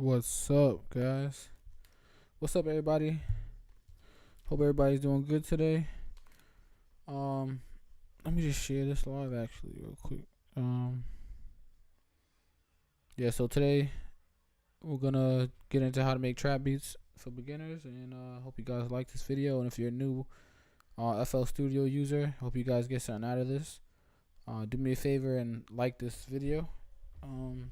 What's up, guys? What's up, everybody? Hope everybody's doing good today. Um, Let me just share this live actually real quick. Um, yeah. So today we're gonna get into how to make trap beats for beginners, and hope you guys like this video. And if you're a new FL Studio user, hope you guys get something out of this. Do me a favor and like this video. Um,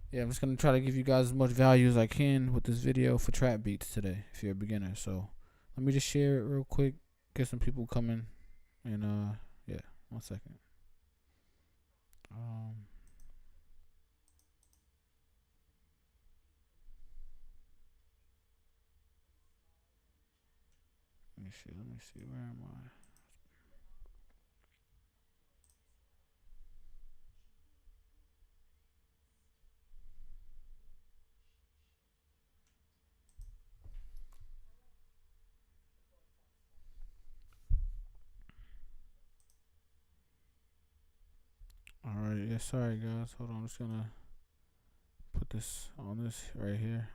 yeah, I'm just gonna try to give you guys as much value as I can with this video for trap beats today. If you're a beginner, so let me just share it real quick. Get some people coming, and yeah, 1 second. Um, Let me see. Let me see. Where am I? All right. Yeah. Sorry, guys. Hold on. I'm just gonna put this on this right here.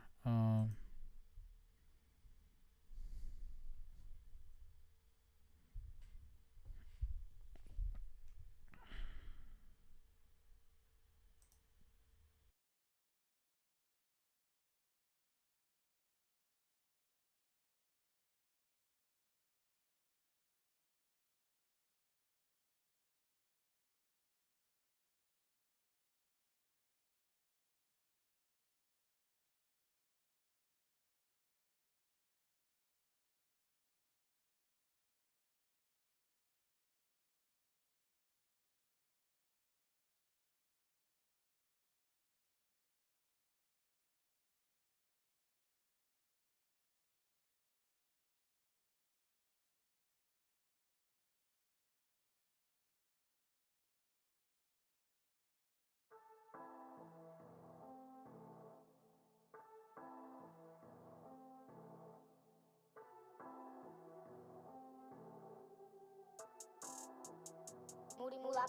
Ig-Moody Mula.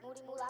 Ig-Moody Mula.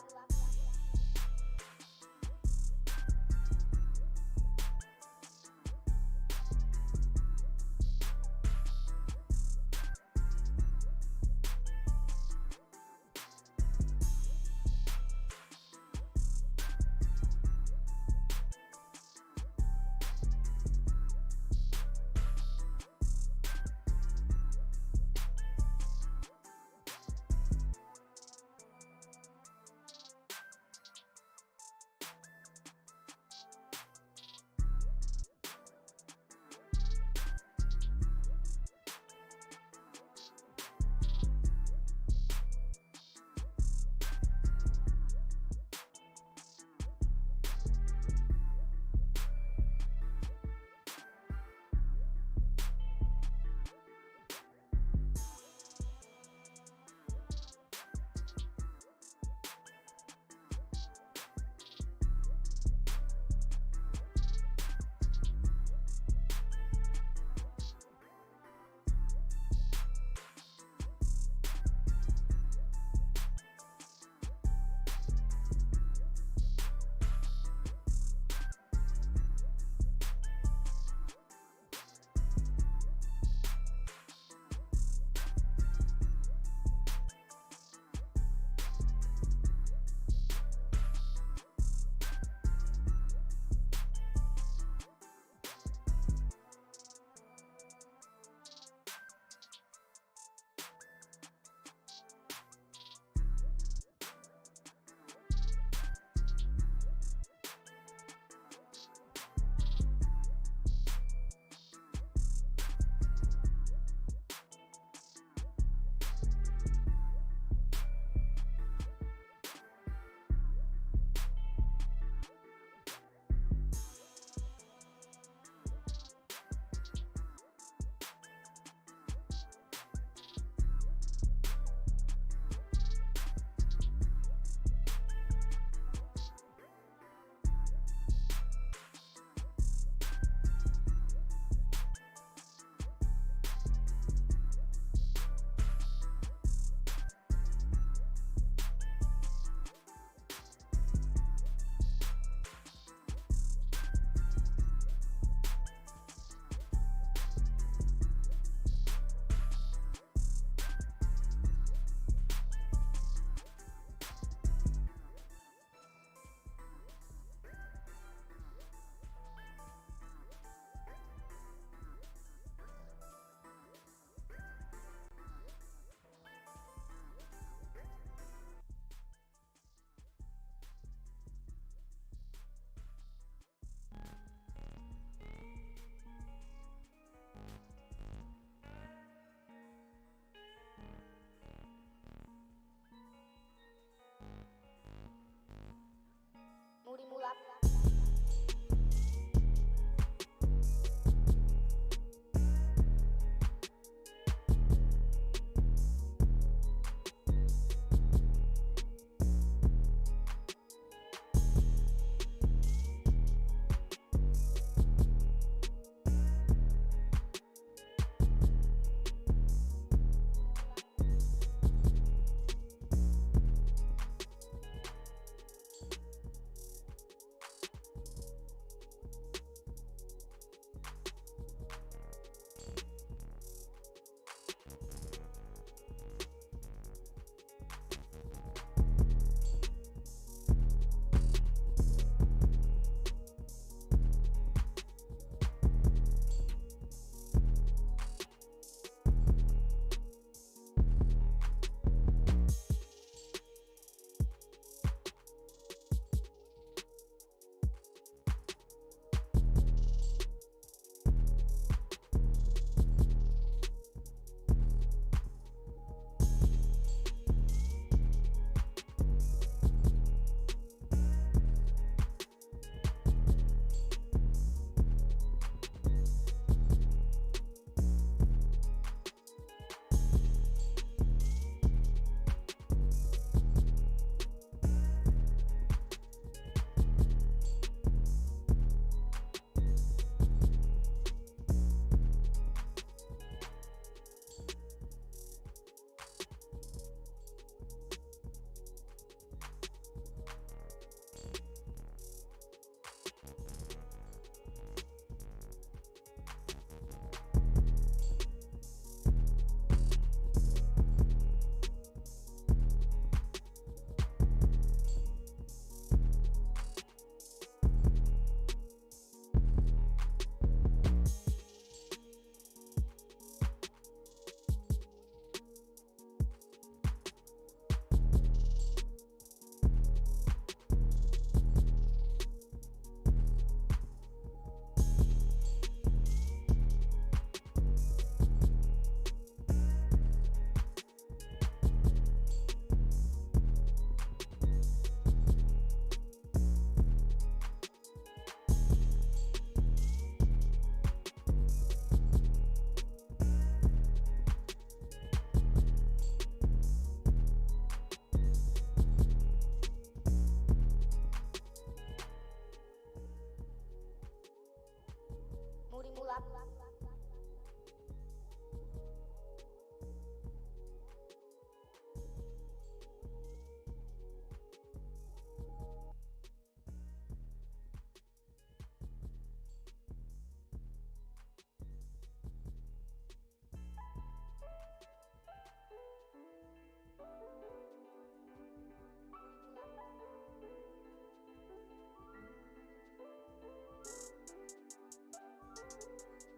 Mula.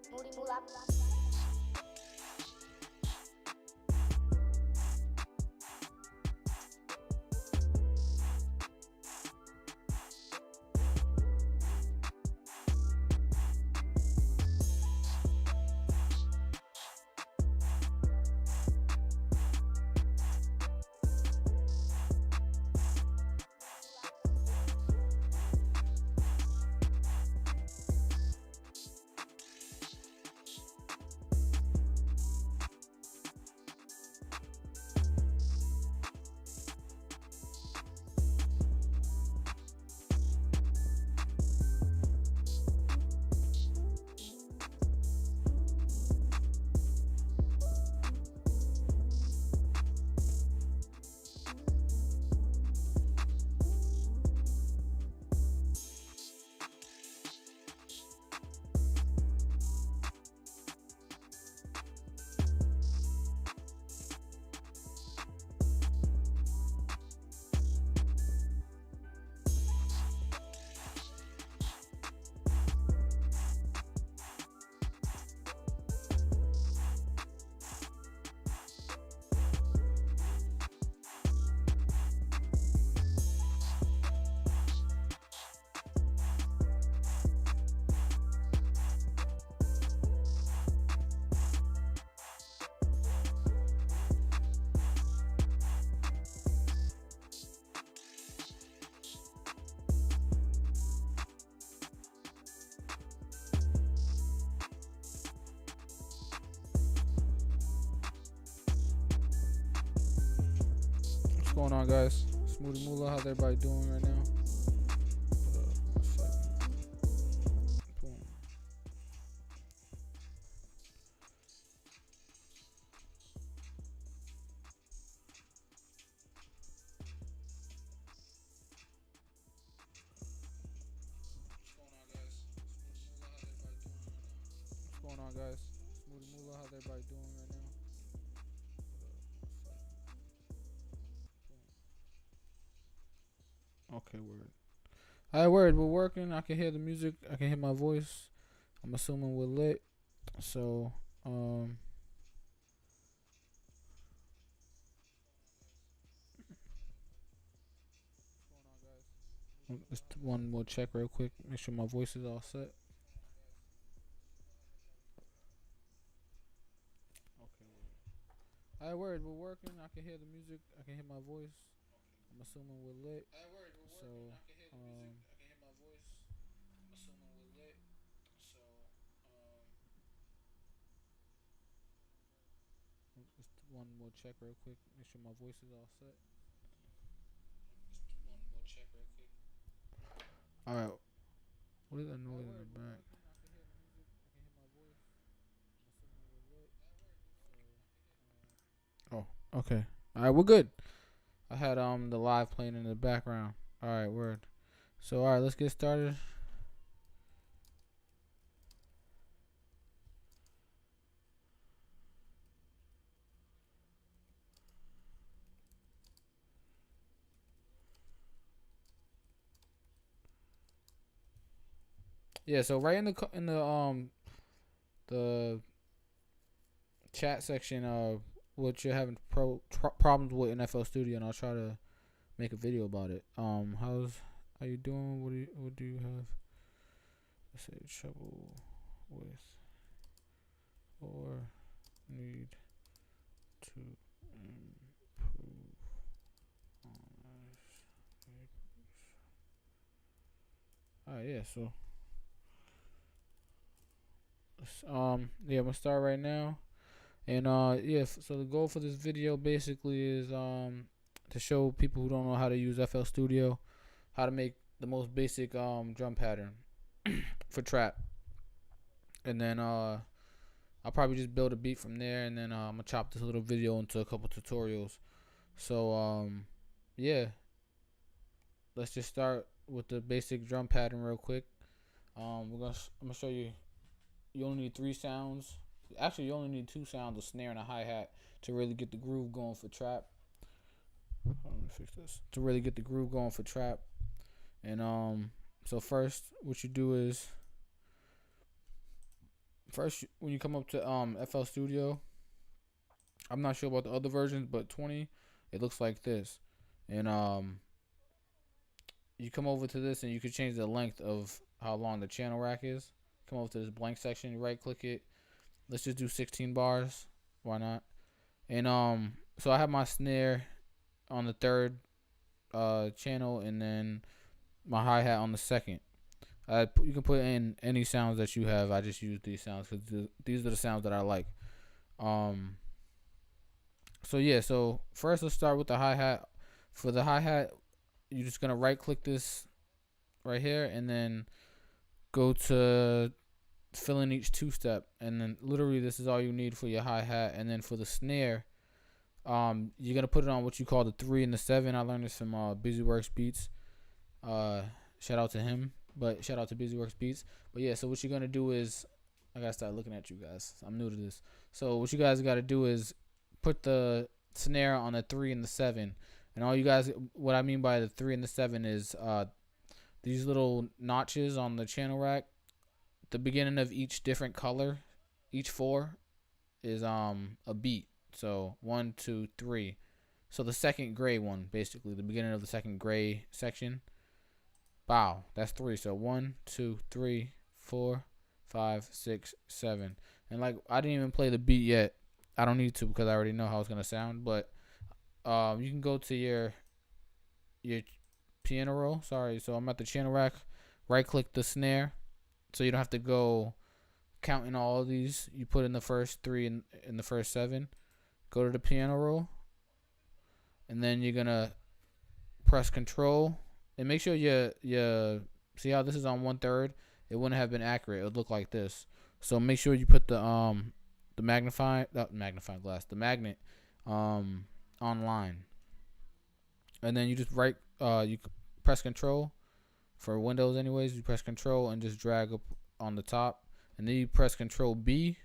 Ig-Moody Mula. What's going on, guys? Ig-Moody Mula, how's everybody doing right now? One second. Boom. What's going on, guys? Ig-Moody Mula, how's everybody doing right now? Okay, word. Alright, word. We're working. I can hear the music. I can hear my voice. I'm assuming we're lit. So, just one more check real quick. Make sure my voice is all set. Okay, word. Alright, word. We're working. I can hear the music. I can hear my voice. I'm assuming we're lit. So, just one more check real quick. Make sure my voice is all set. Alright. What is that noise in the back? Oh, okay. Alright, we're good. I had the live playing in the background. Alright, word. So alright, let's get started. Yeah, so right in the chat section, what you're having problems with in FL Studio, and I'll try to make a video about it. How you doing? What do you have? Let's say trouble with or need to improve on this. Alright, yeah, so yeah, I'm gonna start right now. And yeah, so the goal for this video basically is to show people who don't know how to use FL Studio how to make the most basic drum pattern for trap. and then I'll probably just build a beat from there, and then I'm gonna chop this little video into a couple tutorials. So yeah, let's just start with the basic drum pattern real quick. I'm gonna show you. You only need 3 sounds. Actually, you only need 2 sounds: a snare and a hi-hat, to really get the groove going for trap. Let me fix this. To really get the groove going for trap. And so first, what you do is, when you come up to FL Studio, I'm not sure about the other versions, but 20, it looks like this. And you come over to this, and you can change the length of how long the channel rack is. Come over to this blank section, you right click it. Let's just do 16 bars. Why not? And so I have my snare on the 3rd channel, and then my hi-hat on the 2nd. You can put in any sounds that you have. I just use these sounds because these are the sounds that I like. So yeah, so first let's start with the hi-hat. For the hi-hat, you're just gonna right click this right here, and then go to fill in each 2-step, and then literally this is all you need for your hi-hat. And then for the snare, you're gonna put it on what you call the 3 and the 7. I learned this from Busyworks Beats. Shout out to him, but shout out to Busyworks Beats. But yeah, so what you're gonna do is, I gotta start looking at you guys. I'm new to this. So what you guys gotta do is put the snare on the 3 and the 7. And all you guys, what I mean by the 3 and the 7 is these little notches on the channel rack. The beginning of each different color, each 4, is a beat. So 1, 2, 3. So the 2nd gray one, basically the beginning of the 2nd gray section. Wow, that's 3. So 1, 2, 3, 4, 5, 6, 7. And like, I didn't even play the beat yet. I don't need to because I already know how it's gonna sound. But you can go to your piano roll. Sorry, so I'm at the channel rack. Right click the snare, so you don't have to go counting all of these. You put in the first 3 and in the first 7. Go to the piano roll, and then you're gonna press Control, and make sure you see how this is on 1/3. It wouldn't have been accurate. It would look like this. So make sure you put the magnet online, and then you just you press Control. For Windows anyways, you press Control and just drag up on the top, and then you press Control B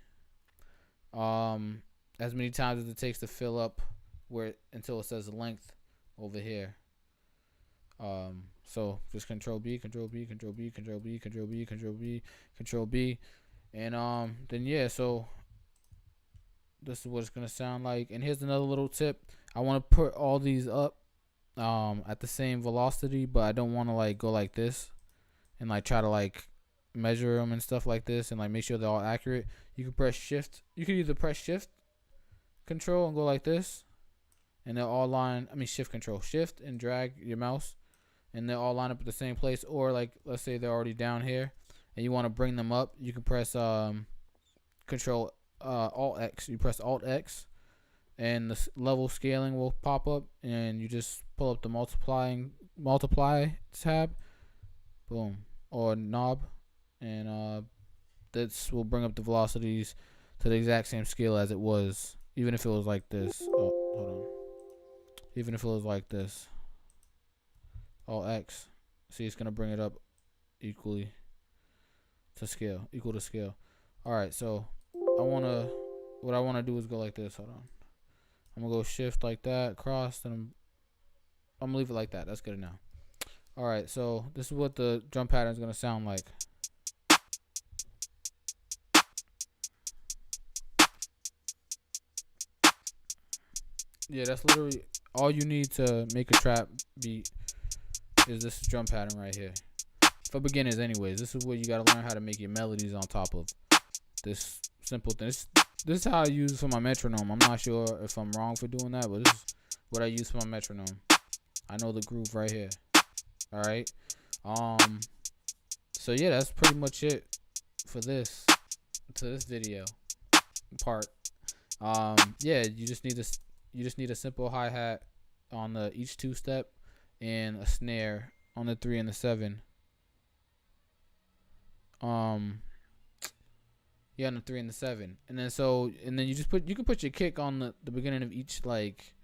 as many times as it takes to fill up until it says length over here. So just Control B, Control B, Control B, Control B, Control B, Control B, Control B, and then yeah, so this is what it's gonna sound like. And here's another little tip: I want to put all these up at the same velocity, but I don't want to like go like this and like try to like measure them and stuff like this and like make sure they're all accurate. You can press Shift. You can either press Shift Control and go like this, and they'll all line. Shift Control, Shift and drag your mouse, and they'll all line up at the same place. Or like, let's say they're already down here, and you want to bring them up. You can press Control Alt X. You press Alt X, and the level scaling will pop up, and you just pull up the multiply tab, boom, or knob, and this will bring up the velocities to the exact same scale as it was, even if it was like this. Oh, hold on. Even if it was like this, Alt X, see, it's gonna bring it up equal to scale. All right, so what I wanna do is go like this. Hold on. I'm gonna go Shift like that, cross, and I'm gonna leave it like that. That's good enough. All right, so this is what the drum pattern is gonna sound like. Yeah, that's literally all you need to make a trap beat is this drum pattern right here. For beginners anyways, this is what you gotta learn how to make your melodies on top of this simple thing. This is how I use for my metronome. I'm not sure if I'm wrong for doing that, but this is what I use for my metronome. I know the groove right here. All right. So yeah, that's pretty much it for this video part. Yeah, you just need a simple hi-hat on the each 2-step and a snare on the 3 and the 7. Yeah, on the 3 and the 7. And then you just you can put your kick on the beginning of each, like,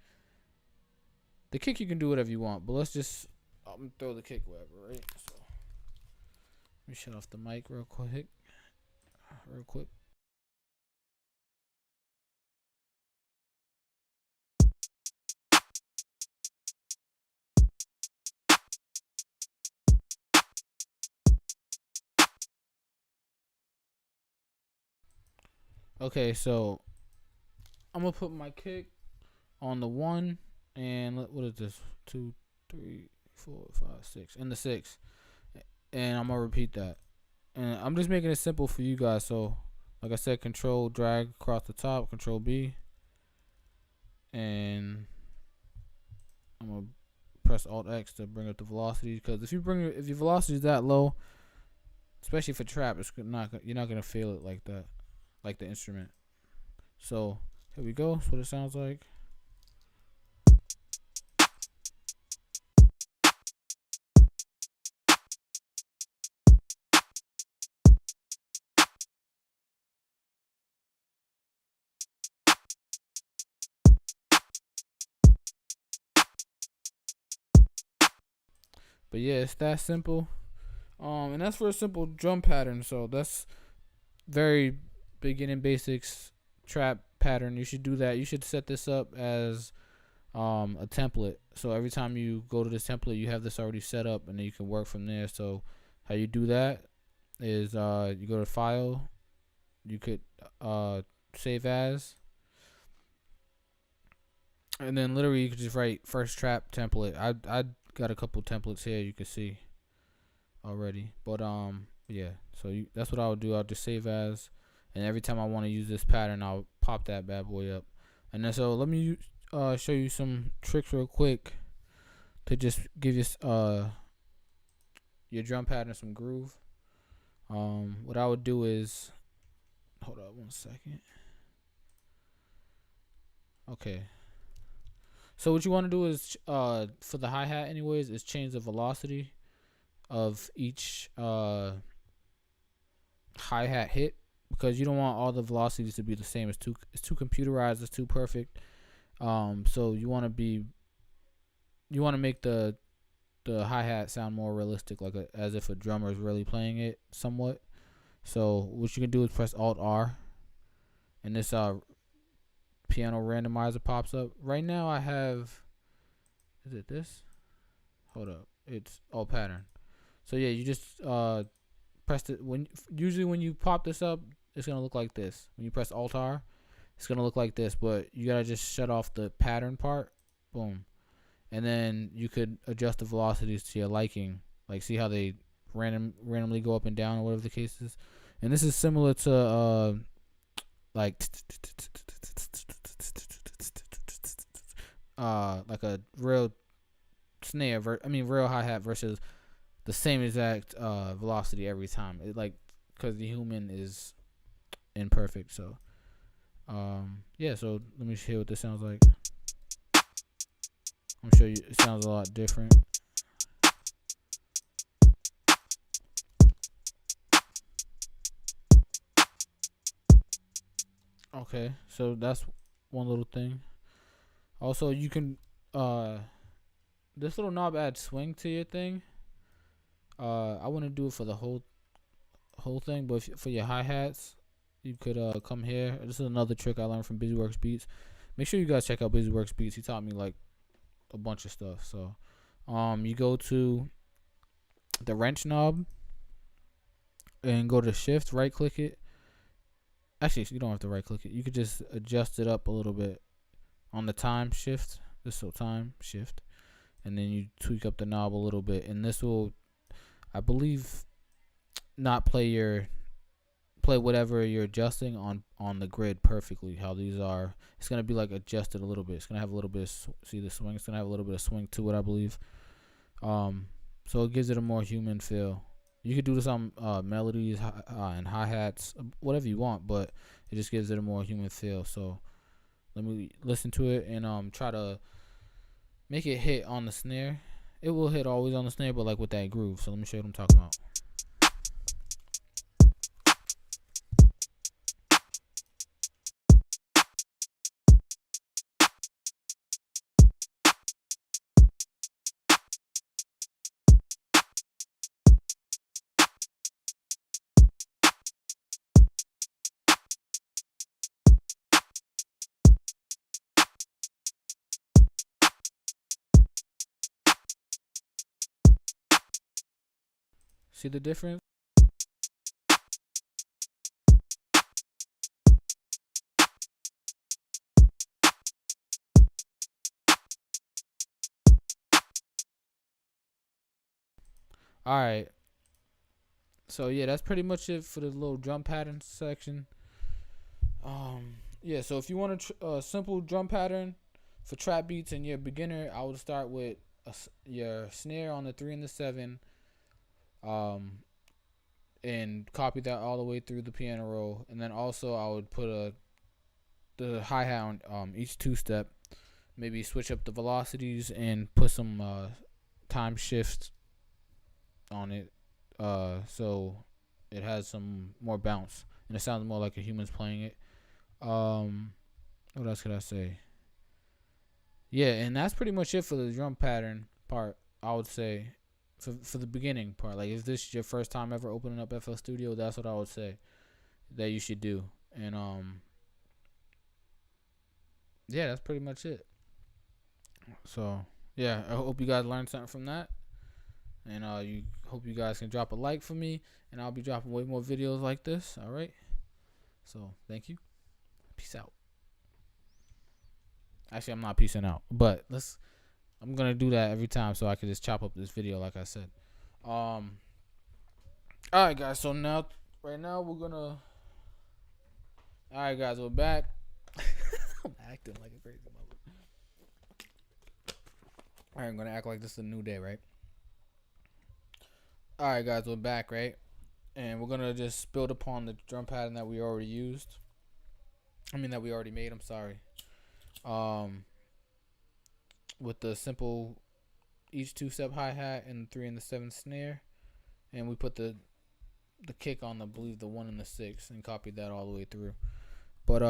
the kick you can do whatever you want, but let's just throw the kick wherever, right? So let me shut off the mic real quick. Okay, so I'm gonna put my kick on the 1, and what is this? 2, 3, 4, 5, 6, and the 6, and I'm gonna repeat that. And I'm just making it simple for you guys. So, like I said, Control drag across the top, Control B, and I'm gonna press Alt X to bring up the velocity. Because if your velocity is that low, especially for trap, you're not gonna feel it like that, like the instrument. So here we go. That's what it sounds like. But yeah, it's that simple. And that's for a simple drum pattern. So that's very beginning basics trap pattern. You should do that. You should set this up as a template. So every time you go to this template, you have this already set up, and then you can work from there. So how you do that is you go to File. You could save as, and then literally you could just write first trap template. I got a couple templates here you can see already, but yeah, so that's what I would do. I'll just save as, and every time I want to use this pattern, I'll pop that bad boy up. And then so let me show you some tricks real quick to just give you your drum pattern some groove. What I would do is, hold up 1 second. Okay, so what you want to do is for the hi-hat anyways is change the velocity of each hi-hat hit, because you don't want all the velocities to be the same. It's too computerized, it's too perfect. So you want to make the hi-hat sound more realistic, like as if a drummer is really playing it somewhat. So what you can do is press Alt R, and this piano randomizer pops up. Right now I have, is it this? Hold up, it's all pattern. So yeah, you just press it. Usually when you pop this up, it's gonna look like this. When you press Alt R, it's gonna look like this, but you gotta just shut off the pattern part. Boom. And then you could adjust the velocities to your liking, like see how they randomly go up and down or whatever the case is. And this is similar to like a real snare real hi-hat versus the same exact velocity every time. It because the human is imperfect. So yeah, so let me hear what this sounds like. I'm sure it sounds a lot different. Okay, so that's one little thing. Also, you can this little knob adds swing to your thing. I wouldn't do it for the whole thing, but for your hi-hats, you could come here. This is another trick I learned from BusyWorks Beats. Make sure you guys check out BusyWorks Beats. He taught me like a bunch of stuff. So you go to the wrench knob and go to shift, right click it. Actually, you don't have to right click it. You could just adjust it up a little bit on the time shift. Time shift, and then you tweak up the knob a little bit, and this will, I believe, not play whatever you're adjusting on the grid perfectly. How these are, it's gonna be like adjusted a little bit. It's gonna have a little bit of, see the swing. It's gonna have a little bit of swing to it, I believe. So it gives it a more human feel. You could do this on melodies and hi-hats, whatever you want, but it just gives it a more human feel. So let me listen to it and try to make it hit on the snare. It will hit always on the snare, but like with that groove. So let me show you what I'm talking about. See the difference? All right. So yeah, that's pretty much it for the little drum pattern section. Yeah. So if you want a simple drum pattern for trap beats and you're a beginner, I would start with your snare on the 3 and the 7, and copy that all the way through the piano roll, and then also I would put the hi hat on each 2-step. Maybe switch up the velocities and put some time shifts on it, so it has some more bounce and it sounds more like a human's playing it. What else could I say? Yeah, and that's pretty much it for the drum pattern part. I would say for the beginning part. Like if this is your first time ever opening up FL Studio, that's what I would say that you should do. And yeah, that's pretty much it. So yeah, I hope you guys learned something from that. And you hope you guys can drop a like for me, and I'll be dropping way more videos like this. All right. So thank you. Peace out. Actually, I'm not peacing out, but I'm gonna do that every time so I can just chop up this video, like I said. All right, guys. So right now, we're gonna. All right, guys, we're back. I'm acting like a crazy mother. All right, I'm gonna act like this is a new day, right? All right, guys, we're back, right? And we're gonna just build upon the drum pattern that we already used. That we already made. I'm sorry. With the simple each 2-step hi hat and 3 and the 7 snare, and we put the kick on I believe the 1 and the 6, and copied that all the way through. But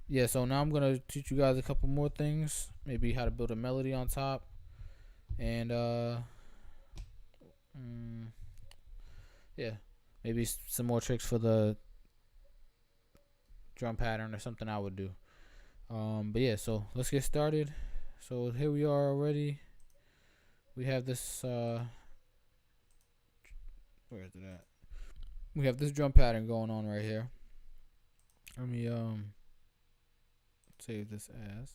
yeah. So now I'm gonna teach you guys a couple more things. Maybe how to build a melody on top, and yeah, maybe some more tricks for the drum pattern or something I would do. But yeah, so let's get started. So here we are already. We have this where is it at? We have this drum pattern going on right here. Let me save this as.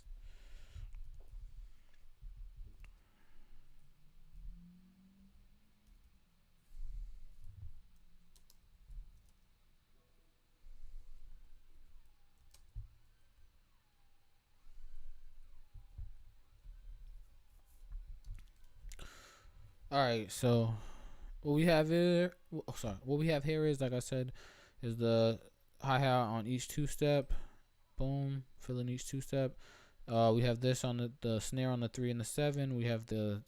All right, so what we have here, what we have here is, like I said, is the hi hat on each 2-step. Boom, filling each 2-step. We have this on the snare on the 3 and the 7. We have the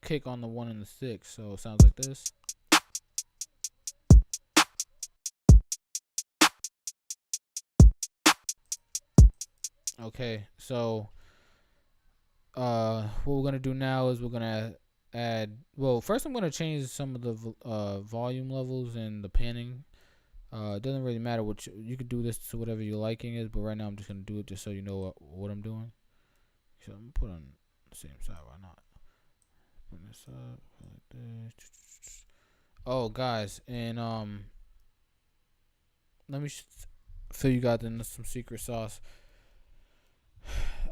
kick on the 1 and the 6. So it sounds like this. Okay, so what we're gonna do now is we're gonna add. Well, first I'm gonna change some of the volume levels and the panning. It doesn't really matter what you could do this to whatever your liking is, but right now I'm just gonna do it just so you know what I'm doing. So I'm gonna put on the same side. Why not? Bring this up like this. Oh, guys, and let me fill you guys in some secret sauce.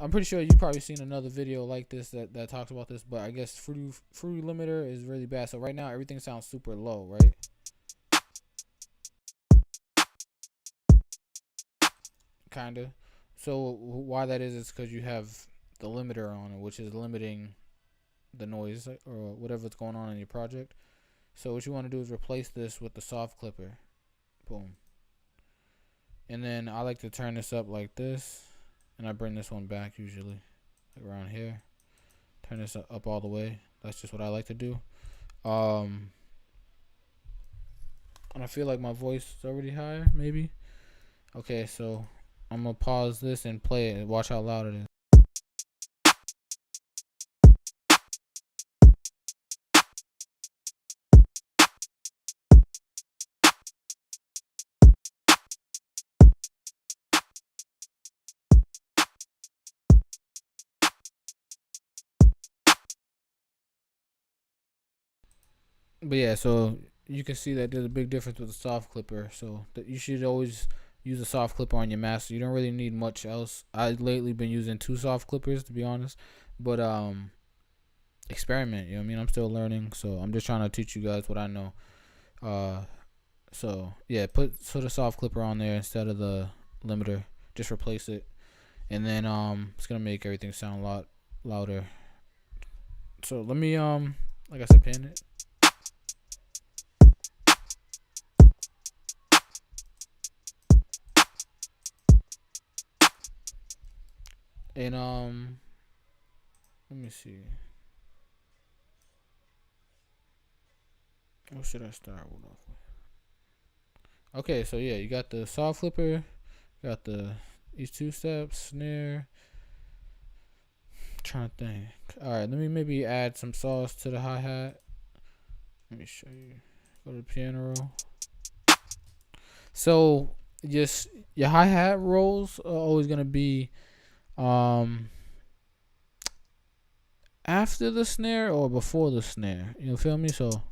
I'm pretty sure you've probably seen another video like this that talks about this, but I guess Fruity Limiter is really bad. So right now everything sounds super low, right? Kinda. So why that is because you have the limiter on it, which is limiting the noise or whatever's going on in your project. So what you want to do is replace this with the soft clipper. Boom. And then I like to turn this up like this, and I bring this one back usually like around here. Turn this up all the way. That's just what I like to do. And I feel like my voice is already higher, maybe. Okay, so I'm gonna pause this and play it and watch how loud it is. But yeah, so you can see that there's a big difference with the soft clipper. So that you should always use a soft clipper on your master. You don't really need much else. I've lately been using 2 soft clippers, to be honest, but experiment. You know what I mean? I'm still learning, so I'm just trying to teach you guys what I know. So yeah, put the soft clipper on there instead of the limiter. Just replace it, and then it's gonna make everything sound a lot louder. So let me like I said, pan it. And let me see. What should I start with? Okay, so yeah, you got the soft flipper, got these 2 steps, snare. I'm trying to think. All right, let me maybe add some sauce to the hi-hat. Let me show you. Go to the piano roll. So just your hi-hat rolls are always gonna be after the snare or before the snare. You feel me? So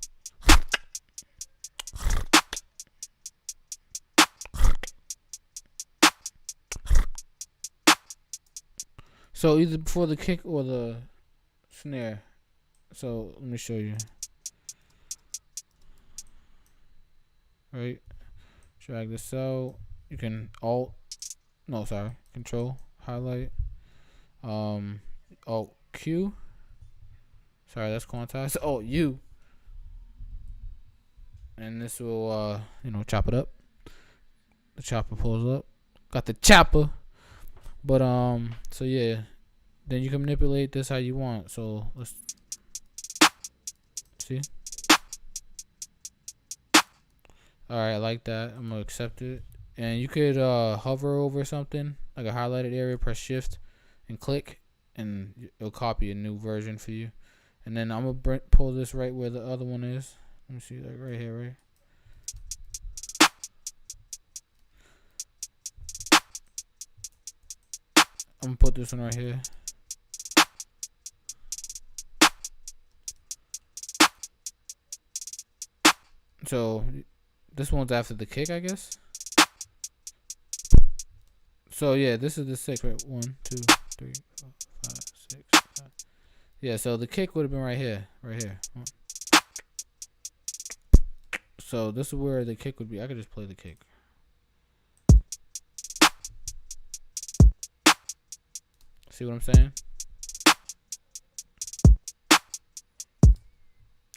either before the kick or the snare. So let me show you. Right, drag this out. You can control, highlight, alt Q. Sorry, that's quantized. Oh, U. And this will chop it up. The chopper pulls up. Got the chopper. But so yeah, then you can manipulate this how you want. So let's see. All right, I like that. I'm gonna accept it. And you could hover over something like a highlighted area, press shift and click, and it'll copy a new version for you. And then I'm gonna pull this right where the other one is. Let me see, like right here, right? I'm gonna put this one right here. So this one's after the kick, I guess. So yeah, this is the 6, right? 1, 2, 3, 4, 5, 6, 7. Yeah, so the kick would have been right here, right here. So this is where the kick would be. I could just play the kick. See what I'm saying?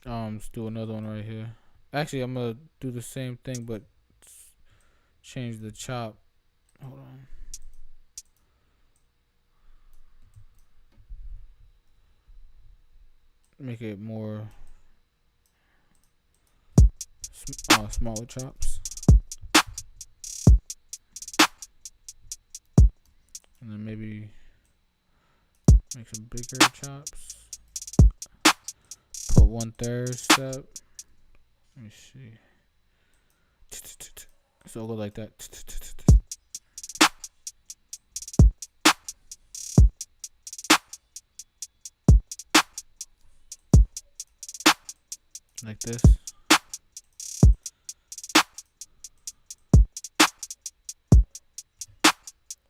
Let's do another one right here. Actually, I'm gonna do the same thing, but change the chop. Hold on. Make it more smaller chops. And then maybe make some bigger chops. Put 1/3 step. Let me see. So it'll go like that. Like this.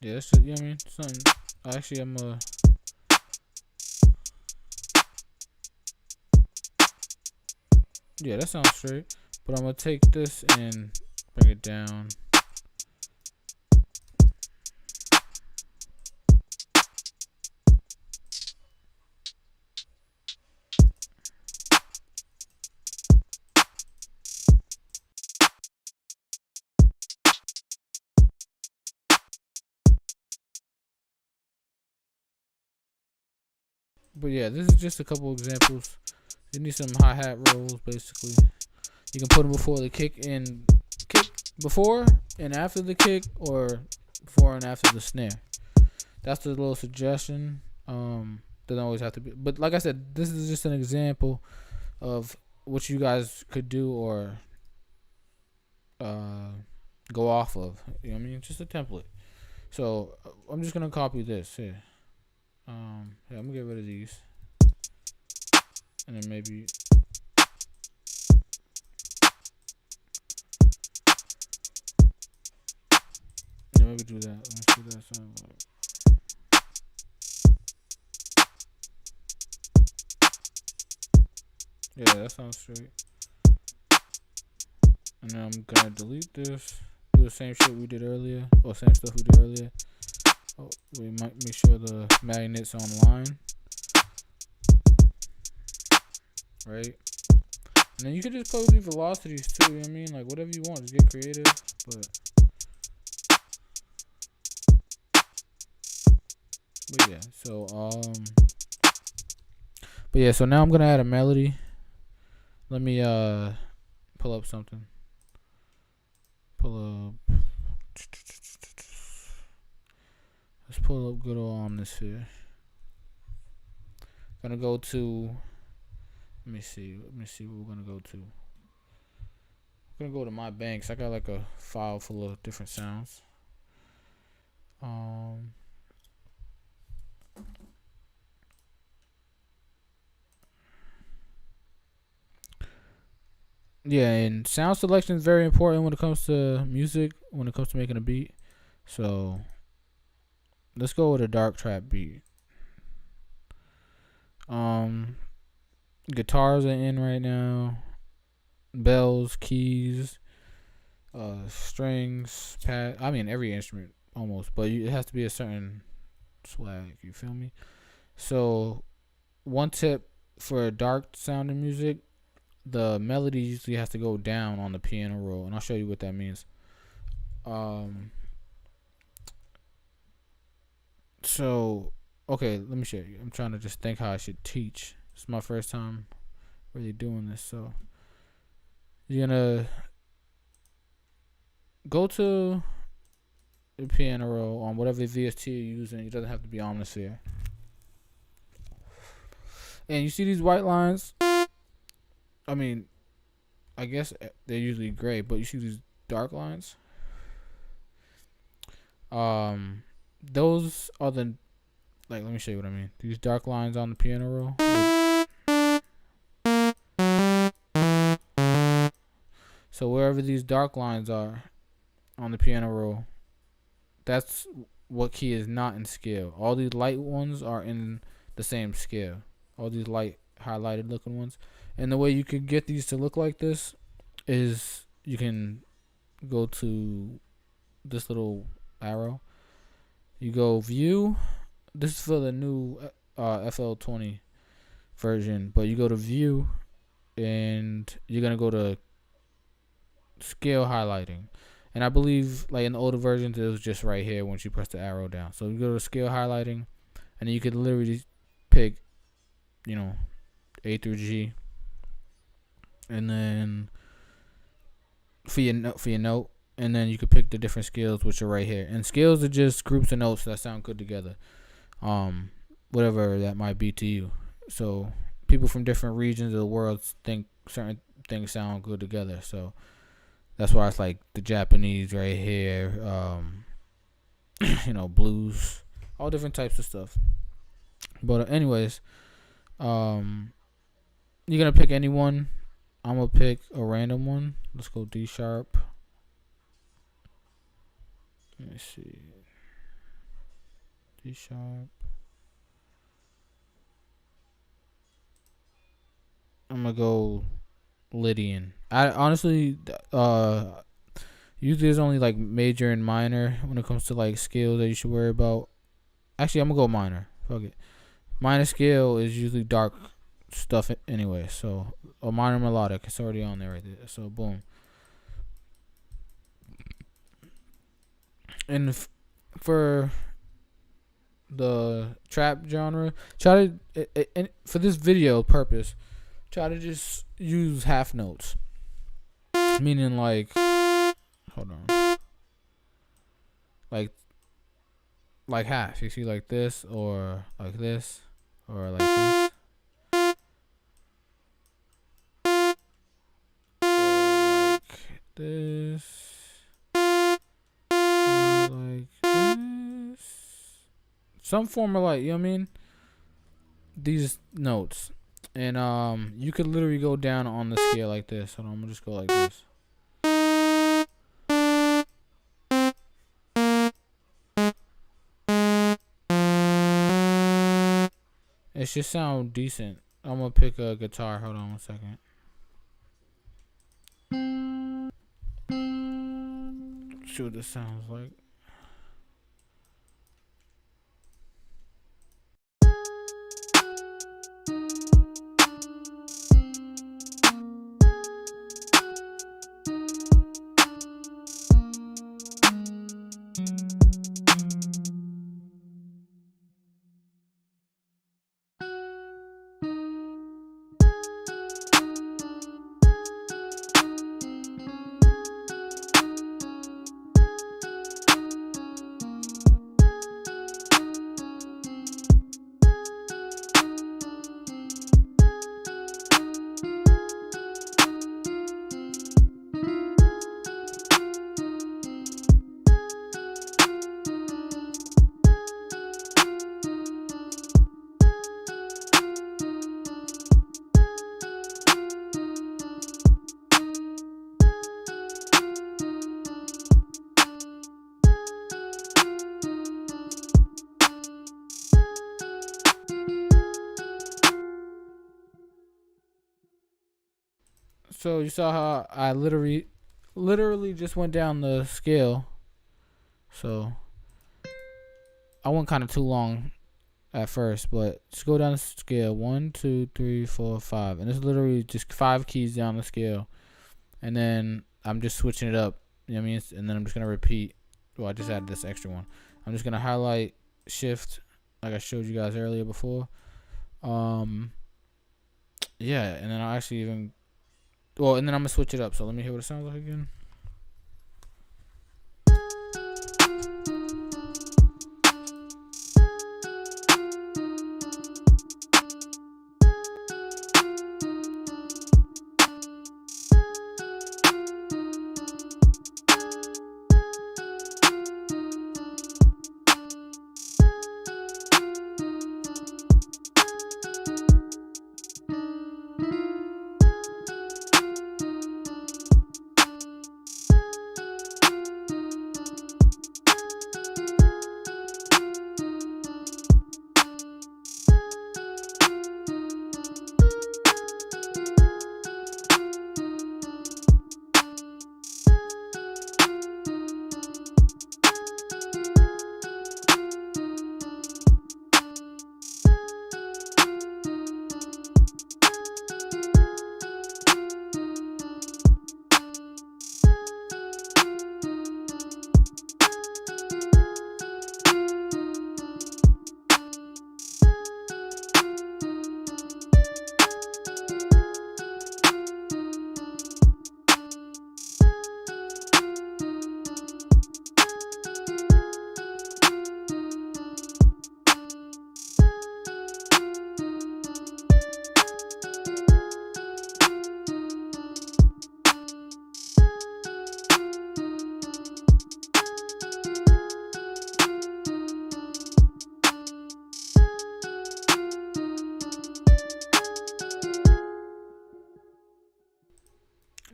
Yeah, that's just, you know what I mean? Something. Actually, yeah, that sounds straight. But I'm gonna take this and bring it down. But yeah, this is just a couple examples. You need some hi-hat rolls, basically. You can put them before the kick and before and after the kick, or before and after the snare. That's the little suggestion. Doesn't always have to be, but like I said, this is just an example of what you guys could do or go off of. You know what I mean? Just a template. So I'm just gonna copy this here. I'm gonna get rid of these, and then maybe do that. Let me see that sound like. Yeah, that sounds straight. And then I'm gonna delete this. Do the same shit we did earlier, or same stuff we did earlier. Oh, we might make sure the magnet's online, right? And then you can just play with these velocities too. You know what I mean? Like whatever you want, just get creative. But yeah. So now I'm gonna add a melody. Let me pull up something. Let's pull up good old Omnisphere. Gonna go to. Let me see what we're gonna go to. I'm gonna go to my banks. I got like a file full of different sounds. Yeah, and sound selection is very important when it comes to music, when it comes to making a beat. So let's go with a dark trap beat. Guitars are in right now. Bells, keys, strings, pad. I mean every instrument almost, but it has to be a certain swag. You feel me? So one tip for dark sounding music, the melody usually has to go down on the piano roll, and I'll show you what that means. So okay, let me show you. I'm trying to just think how I should teach. It's my first time really doing this, so you're gonna go to the piano roll on whatever VST you're using. It doesn't have to be Omnisphere. And you see these white lines? I mean, I guess they're usually gray, but you see these dark lines? Those are the, like, let me show you what I mean. These dark lines on the piano roll. So wherever these dark lines are on the piano roll, that's what key is not in scale. All these light ones are in the same scale. All these light highlighted looking ones. And the way you can get these to look like this is you can go to this little arrow. You go view. This is for the new FL20 version, but you go to view and you're gonna go to scale highlighting. And I believe like in the older versions it was just right here once you press the arrow down. So you go to scale highlighting and then you could literally pick, you know, A through G. And then for your note, and then you could pick the different scales which are right here. And scales are just groups of notes that sound good together. Whatever that might be to you. So people from different regions of the world think certain things sound good together. So that's why it's like the Japanese right here, you know, blues, all different types of stuff. But anyways, you're gonna pick any one. I'm gonna pick a random one. Let's go D sharp. Let me see. D sharp. I'm gonna go Lydian. I honestly, usually there's only like major and minor when it comes to like scales that you should worry about. Actually, I'm gonna go minor. Fuck it. Minor scale is usually dark stuff anyway. So a minor melodic, it's already on there right there. So boom. And for the trap genre, try to and for this video purpose, try to just use half notes. Meaning like, hold on, like half. You see like this or like this or like this. Or like this. Like this. Some form of like, you know what I mean? These notes. And you could literally go down on the scale like this. Hold on, I'm gonna just go like this. It should sound decent. I'm gonna pick a guitar. Hold on 1 second. See what this sounds like. So you saw how I literally just went down the scale. So I went kind of too long at first, but just go down the scale. 1, 2, 3, 4, 5, and it's literally just 5 keys down the scale. And then I'm just switching it up. You know what I mean? And then I'm just gonna repeat. Well, I just added this extra one. I'm just gonna highlight, shift, like I showed you guys earlier before. Yeah, and then I'll actually even. Well, and then I'm gonna switch it up. So let me hear what it sounds like again.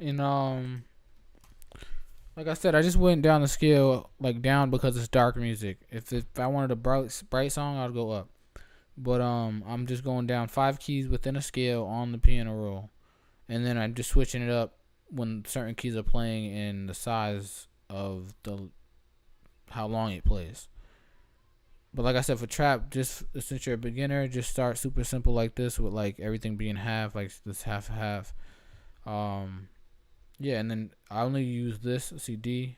And like I said, I just went down the scale, like down because it's dark music. If I wanted a bright song, I'd go up. But I'm just going down 5 keys within a scale on the piano roll, and then I'm just switching it up when certain keys are playing and the size of the how long it plays. But like I said, for trap, just since you're a beginner, just start super simple like this with like everything being half, like this half. Yeah, and then I only use this. See, D,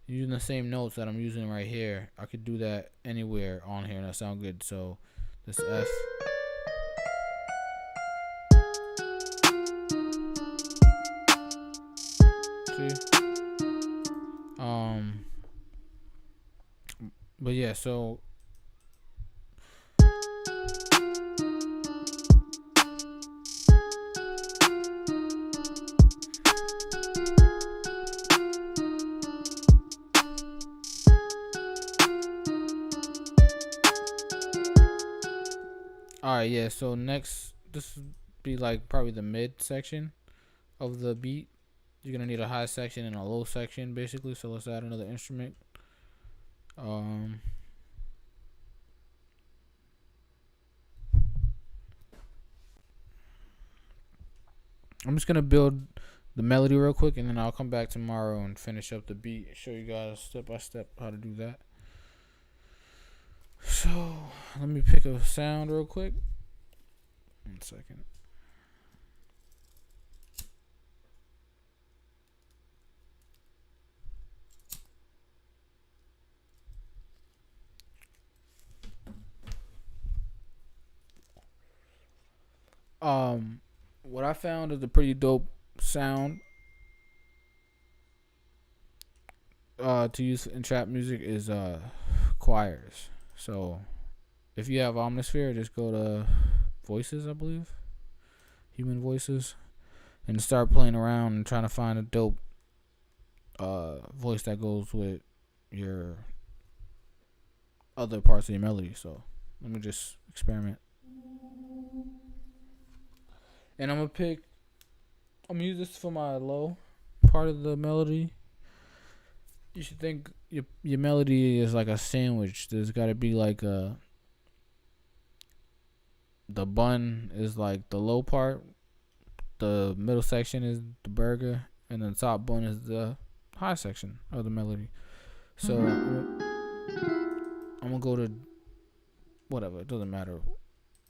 using the same notes that I'm using right here. I could do that anywhere on here, and that sound good. So this F. See? But yeah, so. Alright, yeah, so next, this would be like probably the mid section of the beat. You're gonna need a high section and a low section, basically. So let's add another instrument. I'm just gonna build the melody real quick, and then I'll come back tomorrow and finish up the beat. Show you guys step by step how to do that. So let me pick a sound real quick. 1 second. What I found is a pretty dope sound to use in trap music is choirs. So if you have Omnisphere, just go to voices, I believe, human voices, and start playing around and trying to find a dope voice that goes with your other parts of your melody. So let me just experiment. And I'm gonna use this for my low part of the melody. You should think your melody is like a sandwich. There's got to be like the bun is like the low part, the middle section is the burger, and the top bun is the high section of the melody. So I'm gonna go to whatever. It doesn't matter.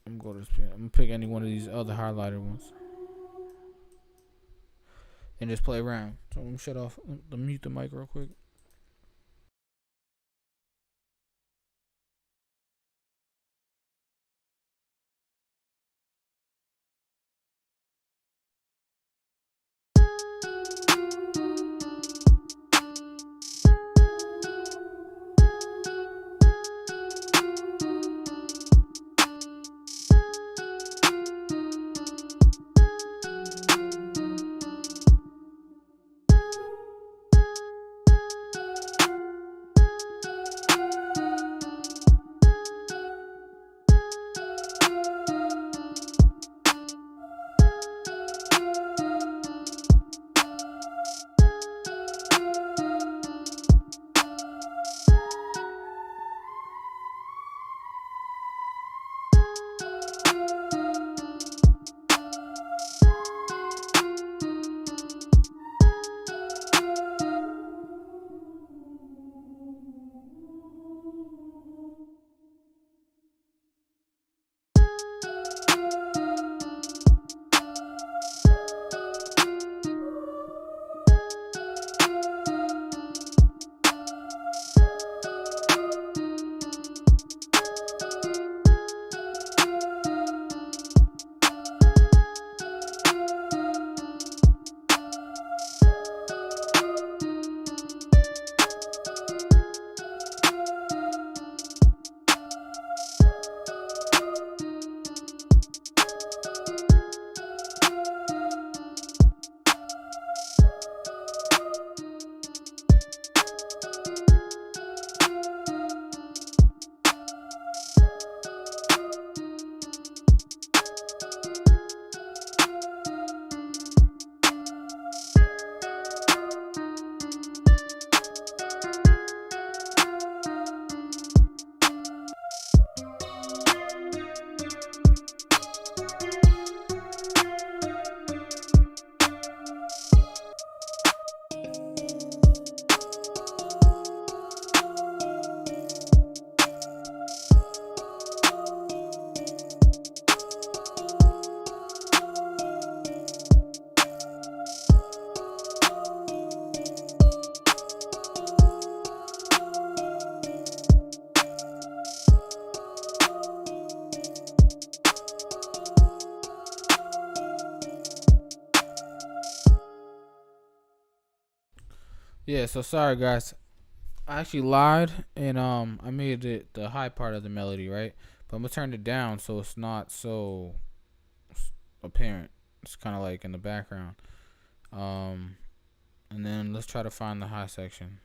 I'm gonna pick any one of these other highlighter ones and just play around. So I'm gonna shut off. Let me mute the mic real quick. Yeah, so sorry guys. I actually lied and I made it the high part of the melody, right? But I'm gonna turn it down so it's not so apparent. It's kind of like in the background. Um, and then let's try to find the high section.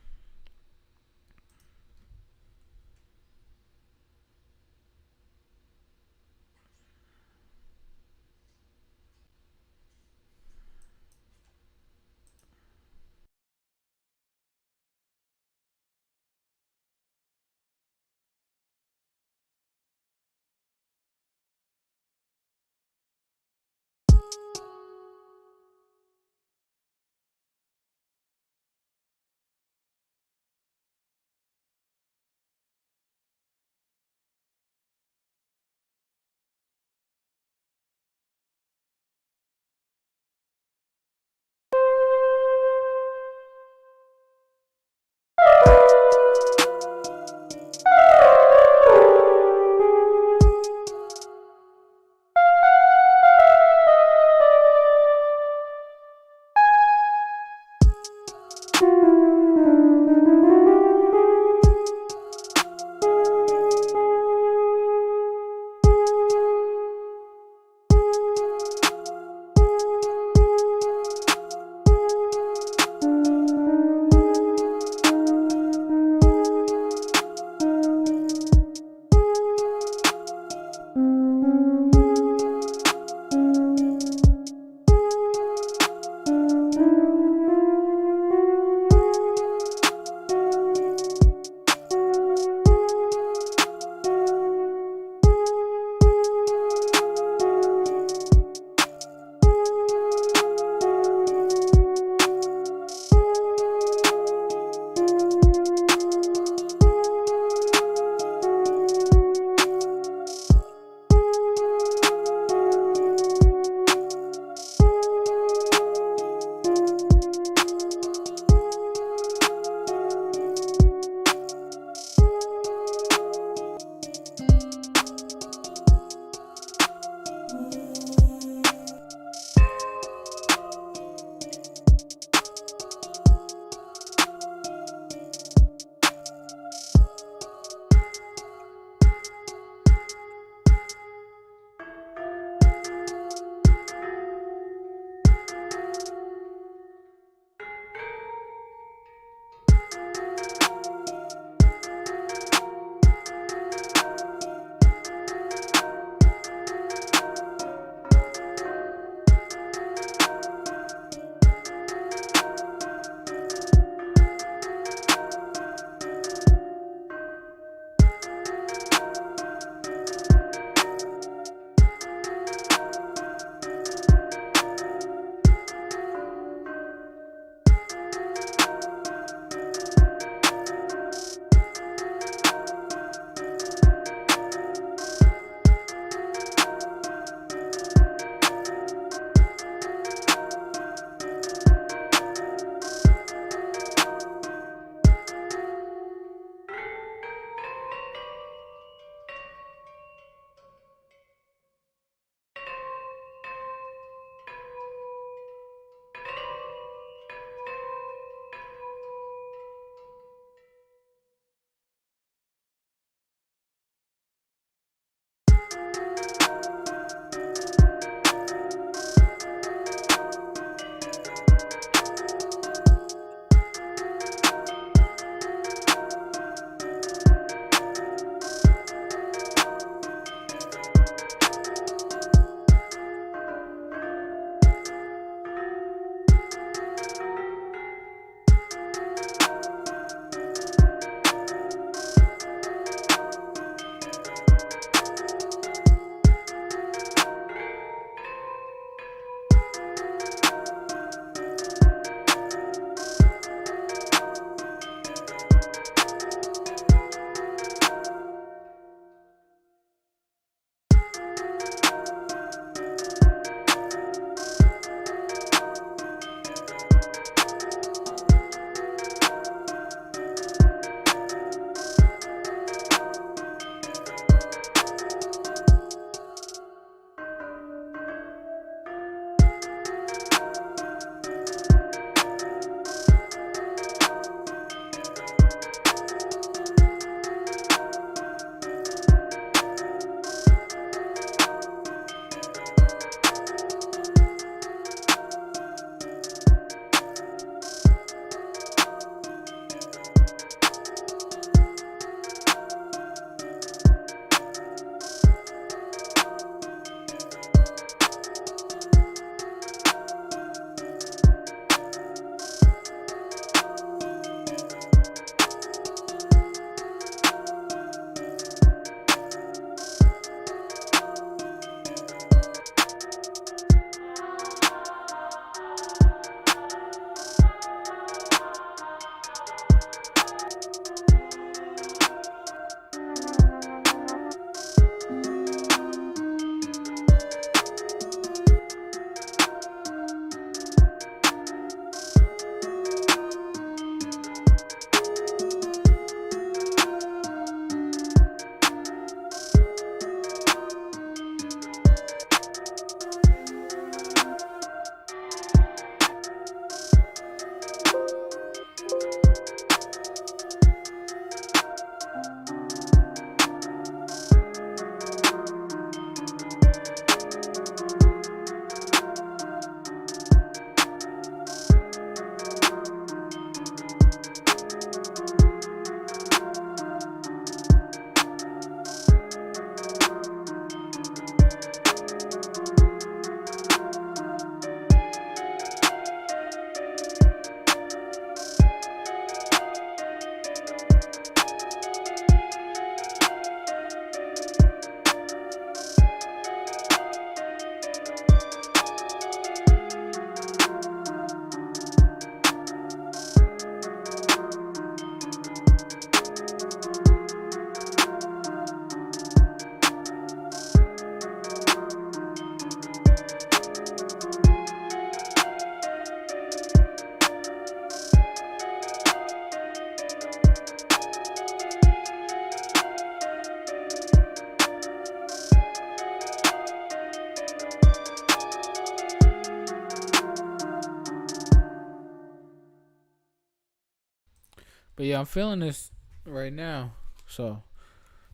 But yeah, I'm feeling this right now. So,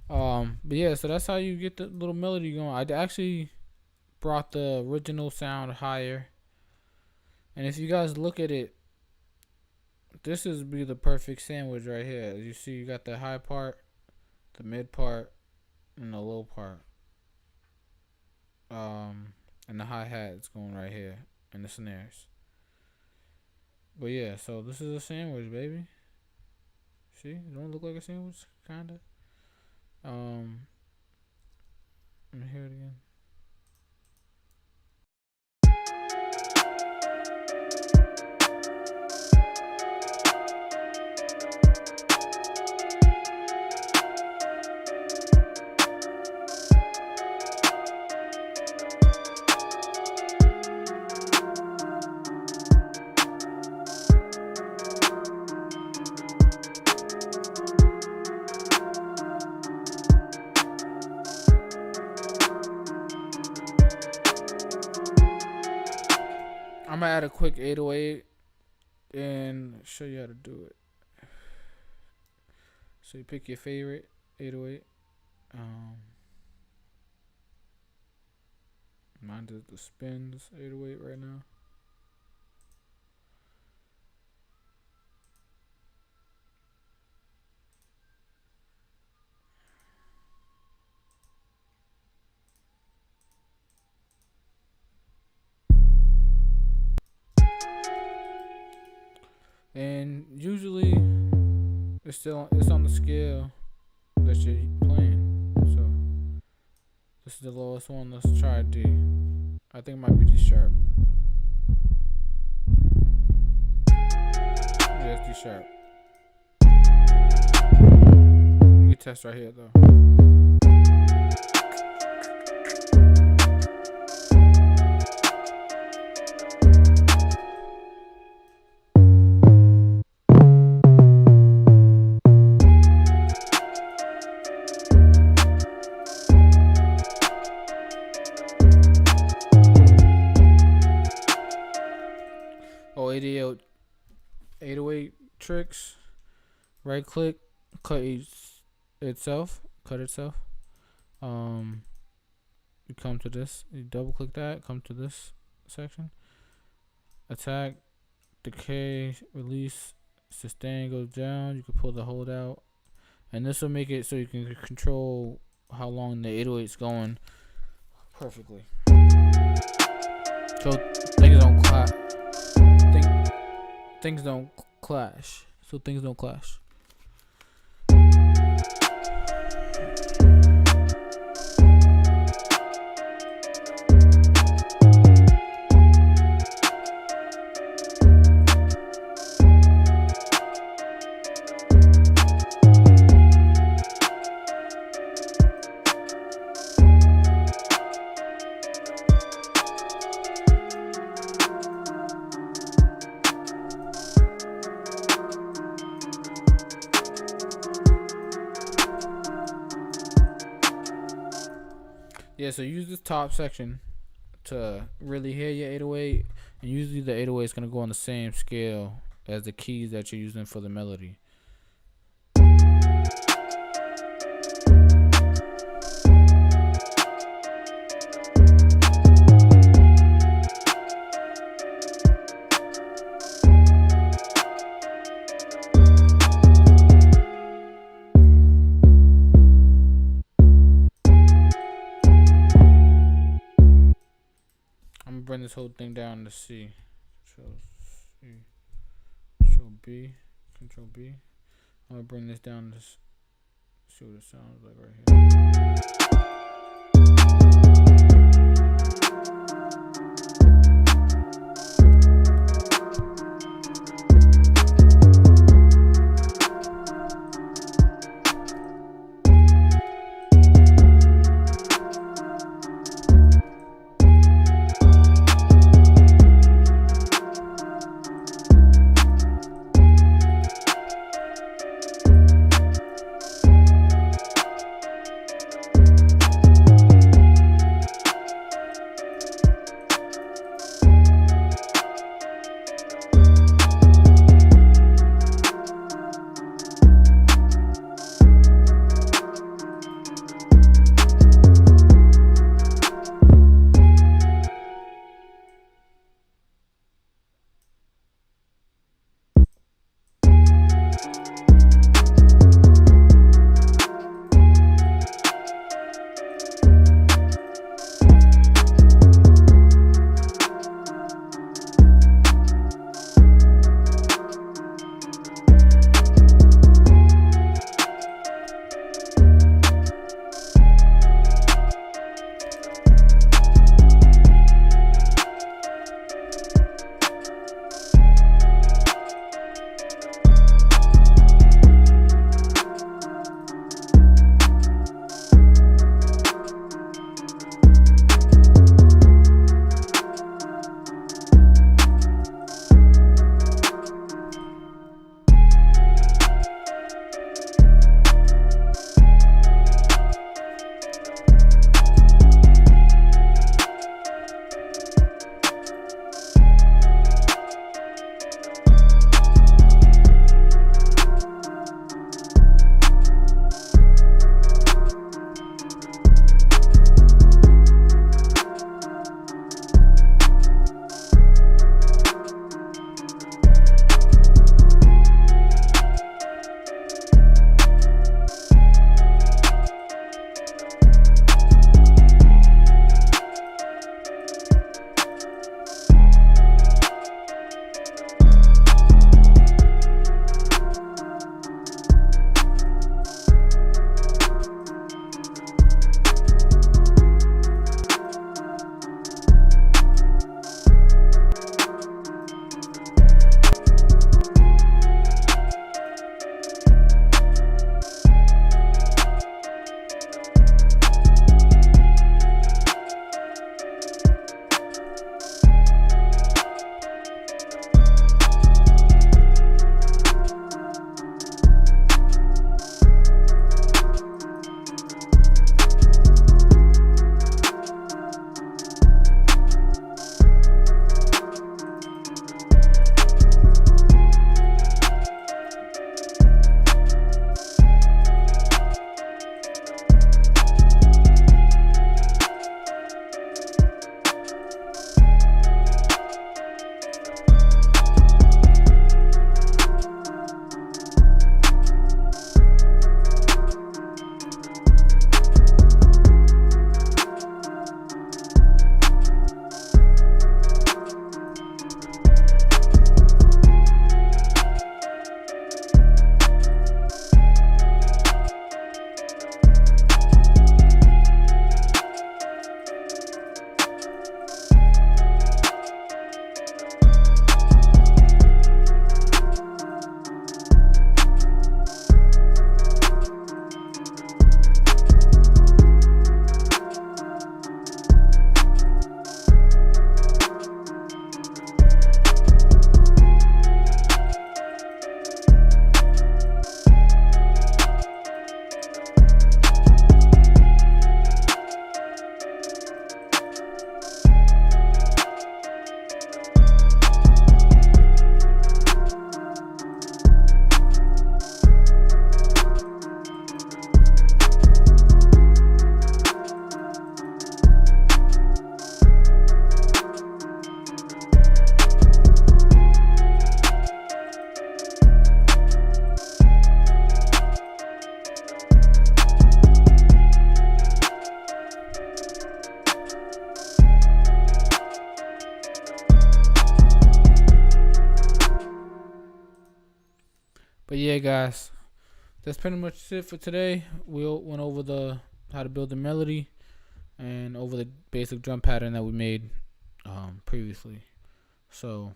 but yeah, so that's how you get the little melody going. I actually brought the original sound higher. And if you guys look at it, this is be the perfect sandwich right here. As you see, you got the high part, the mid part, and the low part. And the hi-hat is going right here, and the snares. But yeah, so this is a sandwich, baby. See, don't it look like a sandwich, kinda. Let me hear it again. I'm gonna add a quick 808 and show you how to do it. So you pick your favorite 808. Mine does the spins 808 right now. And usually it's on the scale that you're playing. So this is the lowest one. Let's try D. I think it might be D sharp. Yeah, it's D sharp. You can test right here though. Oh, 808 tricks. Right click, cut itself. You come to this. You double click that. Come to this section. Attack, decay, release, sustain goes down. You can pull the hold out, and this will make it so you can control how long the 808's going perfectly. So things don't clash. Things don't clash. So things don't clash. Yeah, so use this top section to really hear your 808, and usually the 808 is going to go on the same scale as the keys that you're using for the melody. Bring this whole thing down to C. Control B. I'm gonna bring this down to see what it sounds like right here. hey guys, that's pretty much it for today. We went over the how to build the melody and over the basic drum pattern that we made previously. So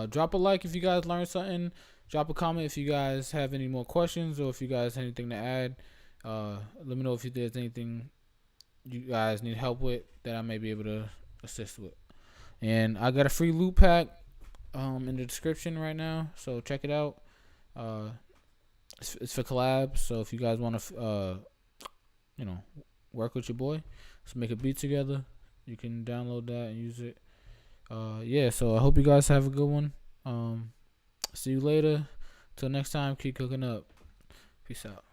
drop a like if you guys learned something. Drop a comment if you guys have any more questions or if you guys have anything to add. Let me know if there's anything you guys need help with that I may be able to assist with. And I got a free loop pack in the description right now, so check it out. It's for collabs, so if you guys want to work with your boy, let's make a beat together, you can download that and use it. Yeah, so I hope you guys have a good one. See you later. Till next time, keep cooking up. Peace out.